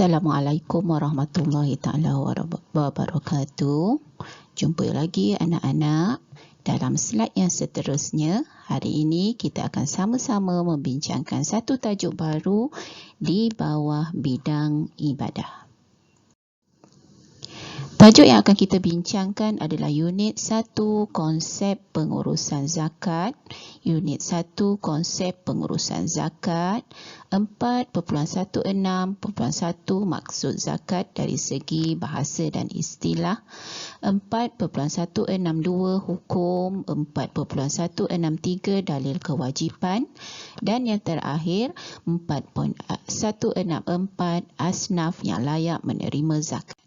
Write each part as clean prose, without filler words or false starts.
Assalamualaikum warahmatullahi taala wabarakatuh. Jumpa lagi anak-anak. Dalam slide yang seterusnya, hari ini kita akan sama-sama membincangkan satu tajuk baru di bawah bidang ibadah. Tajuk yang akan kita bincangkan adalah Unit 1 Konsep Pengurusan Zakat, Unit 1 Konsep Pengurusan Zakat, 4.16.1 Maksud Zakat dari segi bahasa dan istilah, 4.162 Hukum, 4.163 Dalil Kewajipan, dan yang terakhir 4.164 Asnaf yang layak menerima zakat.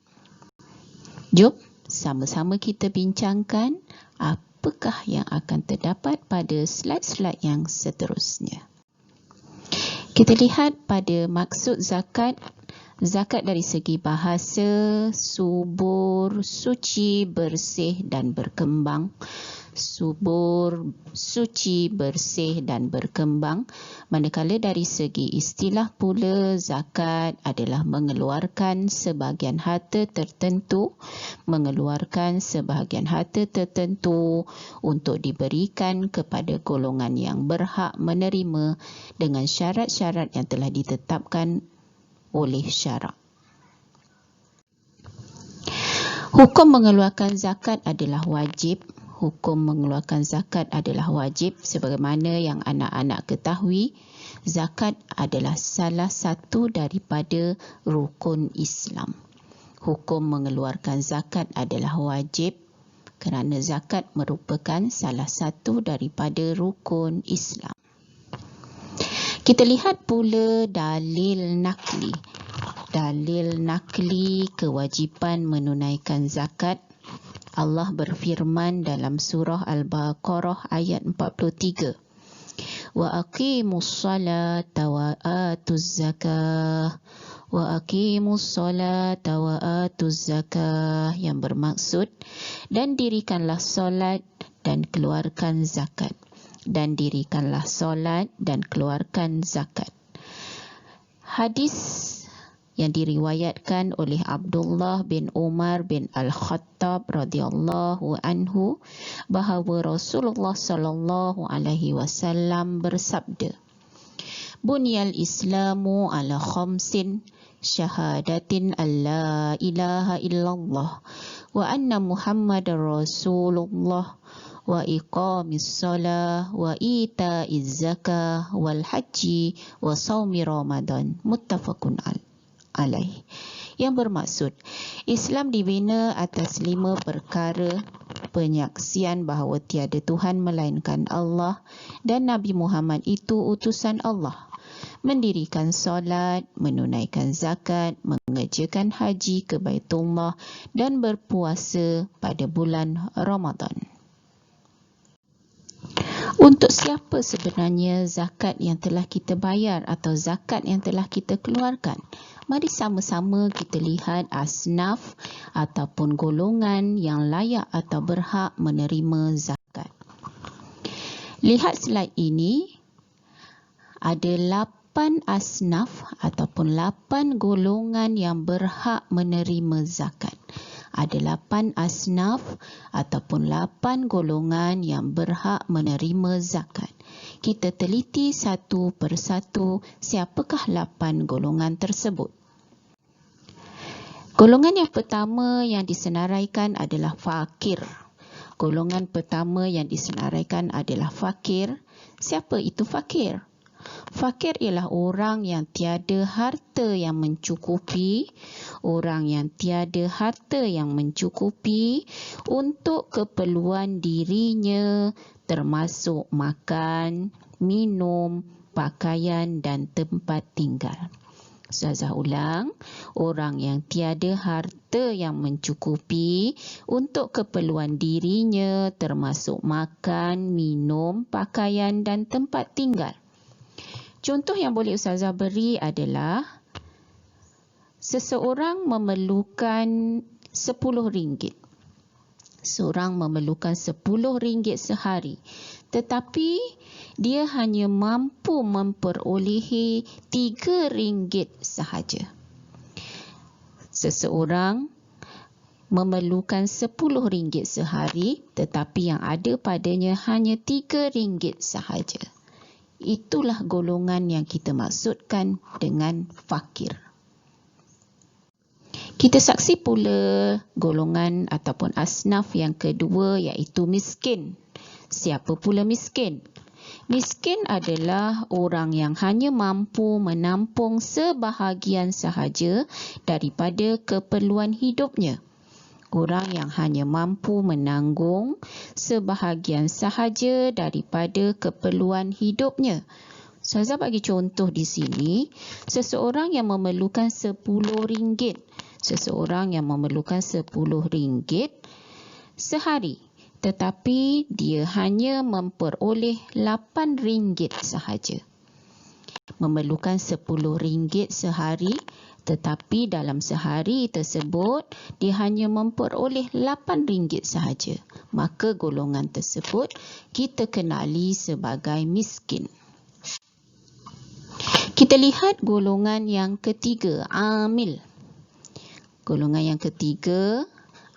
Jom sama-sama kita bincangkan apakah yang akan terdapat pada slide-slide yang seterusnya. Kita lihat pada maksud zakat. Zakat dari segi bahasa, subur, suci, bersih dan berkembang. Subur, suci, bersih dan berkembang. Manakala dari segi istilah pula, zakat adalah mengeluarkan sebahagian harta tertentu, untuk diberikan kepada golongan yang berhak menerima dengan syarat-syarat yang telah ditetapkan oleh syarak. Hukum mengeluarkan zakat adalah wajib. Hukum mengeluarkan zakat adalah wajib sebagaimana yang anak-anak ketahui, zakat adalah salah satu daripada rukun Islam. Hukum mengeluarkan zakat adalah wajib kerana zakat merupakan salah satu daripada rukun Islam. Kita lihat pula dalil nakli. Dalil nakli kewajipan menunaikan zakat. Allah berfirman dalam surah Al-Baqarah ayat 43. Wa aqimus salata wa atuz zakah. Wa aqimus salata wa atuz zakah, yang bermaksud dan dirikanlah solat dan keluarkan zakat. Dan dirikanlah solat dan keluarkan zakat. Hadis yang diriwayatkan oleh Abdullah bin Umar bin Al-Khattab radhiyallahu anhu bahawa Rasulullah sallallahu alaihi wasallam bersabda, Bunyal Islamu ala khamsin, syahadatin alla ilaha illallah wa anna Muhammadar Rasulullah wa iqamis salah wa ita'iz zakah wal haji wa saumi Ramadan, muttafaqun alaih. Yang bermaksud, Islam dibina atas 5 perkara: penyaksian bahawa tiada Tuhan melainkan Allah dan Nabi Muhammad itu utusan Allah, mendirikan solat, menunaikan zakat, mengerjakan haji ke Baitullah dan berpuasa pada bulan Ramadan. Untuk siapa sebenarnya zakat yang telah kita bayar atau zakat yang telah kita keluarkan? Mari sama-sama kita lihat asnaf ataupun golongan yang layak atau berhak menerima zakat. Lihat slide ini, ada 8 asnaf ataupun 8 golongan yang berhak menerima zakat. Ada 8 asnaf ataupun 8 golongan yang berhak menerima zakat. Kita teliti satu persatu siapakah 8 golongan tersebut. Golongan yang pertama yang disenaraikan adalah fakir. Golongan pertama yang disenaraikan adalah fakir. Siapa itu fakir? Fakir ialah orang yang tiada harta yang mencukupi, untuk keperluan dirinya termasuk makan, minum, pakaian dan tempat tinggal. Ustazah ulang, orang yang tiada harta yang mencukupi untuk keperluan dirinya termasuk makan, minum, pakaian dan tempat tinggal. Contoh yang boleh Ustazah beri adalah seseorang memerlukan RM10. Seorang memerlukan RM10 sehari, tetapi dia hanya mampu memperolehi RM3 sahaja. Seseorang memerlukan RM10 sehari, tetapi yang ada padanya hanya RM3 sahaja. Itulah golongan yang kita maksudkan dengan fakir. Kita saksi pula golongan ataupun asnaf yang kedua, iaitu miskin. Siapa pula miskin? Miskin adalah orang yang hanya mampu menampung sebahagian sahaja daripada keperluan hidupnya. Orang yang hanya mampu menanggung sebahagian sahaja daripada keperluan hidupnya. Ustazah bagi contoh di sini, seseorang yang memerlukan RM10. Seseorang yang memerlukan RM10 sehari, tetapi dia hanya memperoleh RM8 sahaja. Memerlukan RM10 sehari, tetapi dalam sehari tersebut dia hanya memperoleh RM8 sahaja. Maka golongan tersebut kita kenali sebagai miskin. Kita lihat golongan yang ketiga, amil. Golongan yang ketiga,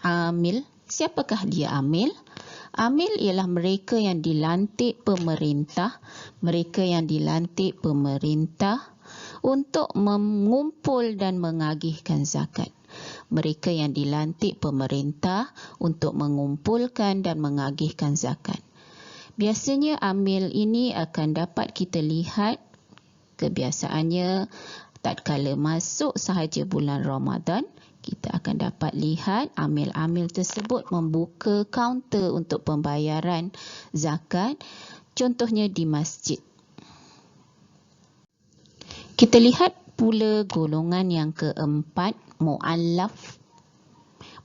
amil. Siapakah dia amil? Amil ialah mereka yang dilantik pemerintah. Mereka yang dilantik pemerintah untuk mengumpul dan mengagihkan zakat. Mereka yang dilantik pemerintah untuk mengumpulkan dan mengagihkan zakat. Biasanya amil ini akan dapat kita lihat kebiasaannya tatkala masuk sahaja bulan Ramadan, kita akan dapat lihat amil-amil tersebut membuka kaunter untuk pembayaran zakat, contohnya di masjid. Kita lihat pula golongan yang keempat, mu'allaf.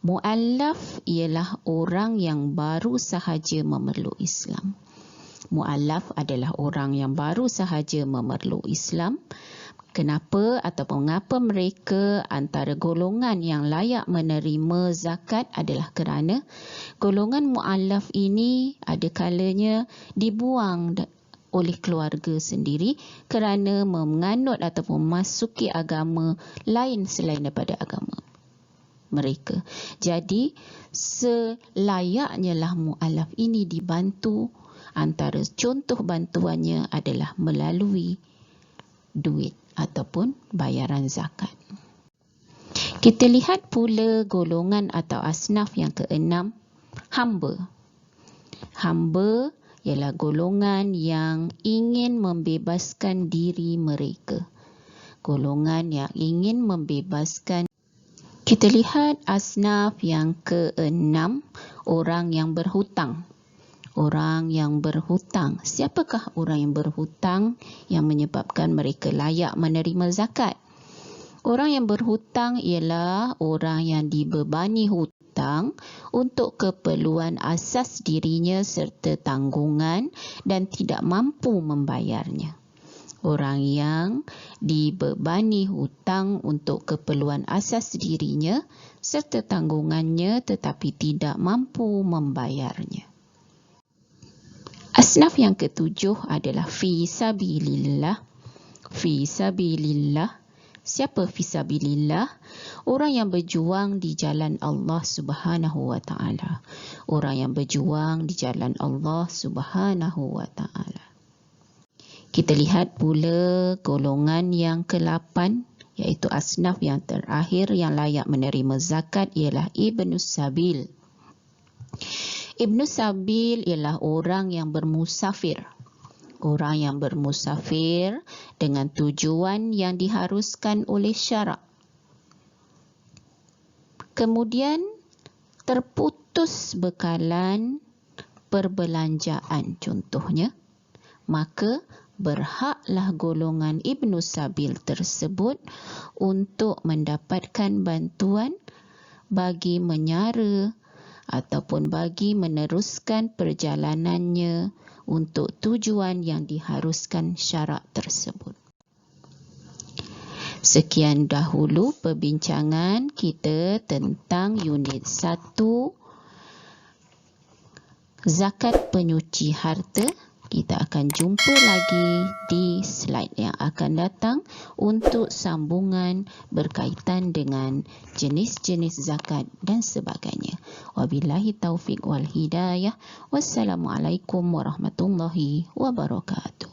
Mu'allaf ialah orang yang baru sahaja memeluk Islam. Mu'allaf adalah orang yang baru sahaja memeluk Islam. Kenapa atau mengapa mereka antara golongan yang layak menerima zakat adalah kerana golongan mu'allaf ini ada kalanya dibuang oleh keluarga sendiri kerana menganut ataupun memasuki agama lain selain daripada agama mereka. Jadi selayaknya lah mu'allaf ini dibantu. Antara contoh bantuannya adalah melalui duit ataupun bayaran zakat. Kita lihat pula golongan atau asnaf yang keenam, hamba. Hamba ialah golongan yang ingin membebaskan diri mereka. Golongan yang ingin membebaskan. Kita lihat asnaf yang keenam, orang yang berhutang. Orang yang berhutang. Siapakah orang yang berhutang yang menyebabkan mereka layak menerima zakat? Orang yang berhutang ialah orang yang dibebani hutang untuk keperluan asas dirinya serta tanggungan dan tidak mampu membayarnya. Orang yang dibebani hutang untuk keperluan asas dirinya serta tanggungannya tetapi tidak mampu membayarnya. Asnaf yang ketujuh adalah fi sabilillah. Fi sabilillah. Siapa fi sabilillah? Orang yang berjuang di jalan Allah Subhanahu wa taala. Orang yang berjuang di jalan Allah Subhanahu wa taala. Kita lihat pula golongan yang ke-8, iaitu asnaf yang terakhir yang layak menerima zakat ialah Ibnus Sabil. Ibnus Sabil ialah orang yang bermusafir. Orang yang bermusafir dengan tujuan yang diharuskan oleh syarak. Kemudian terputus bekalan perbelanjaan contohnya, maka berhaklah golongan Ibnus Sabil tersebut untuk mendapatkan bantuan bagi menyara ataupun bagi meneruskan perjalanannya untuk tujuan yang diharuskan syarak tersebut. Sekian dahulu perbincangan kita tentang unit 1 zakat penyuci harta. Kita akan jumpa lagi di slide yang akan datang untuk sambungan berkaitan dengan jenis-jenis zakat dan sebagainya. Wabillahi taufiq wal hidayah. Wassalamualaikum warahmatullahi wabarakatuh.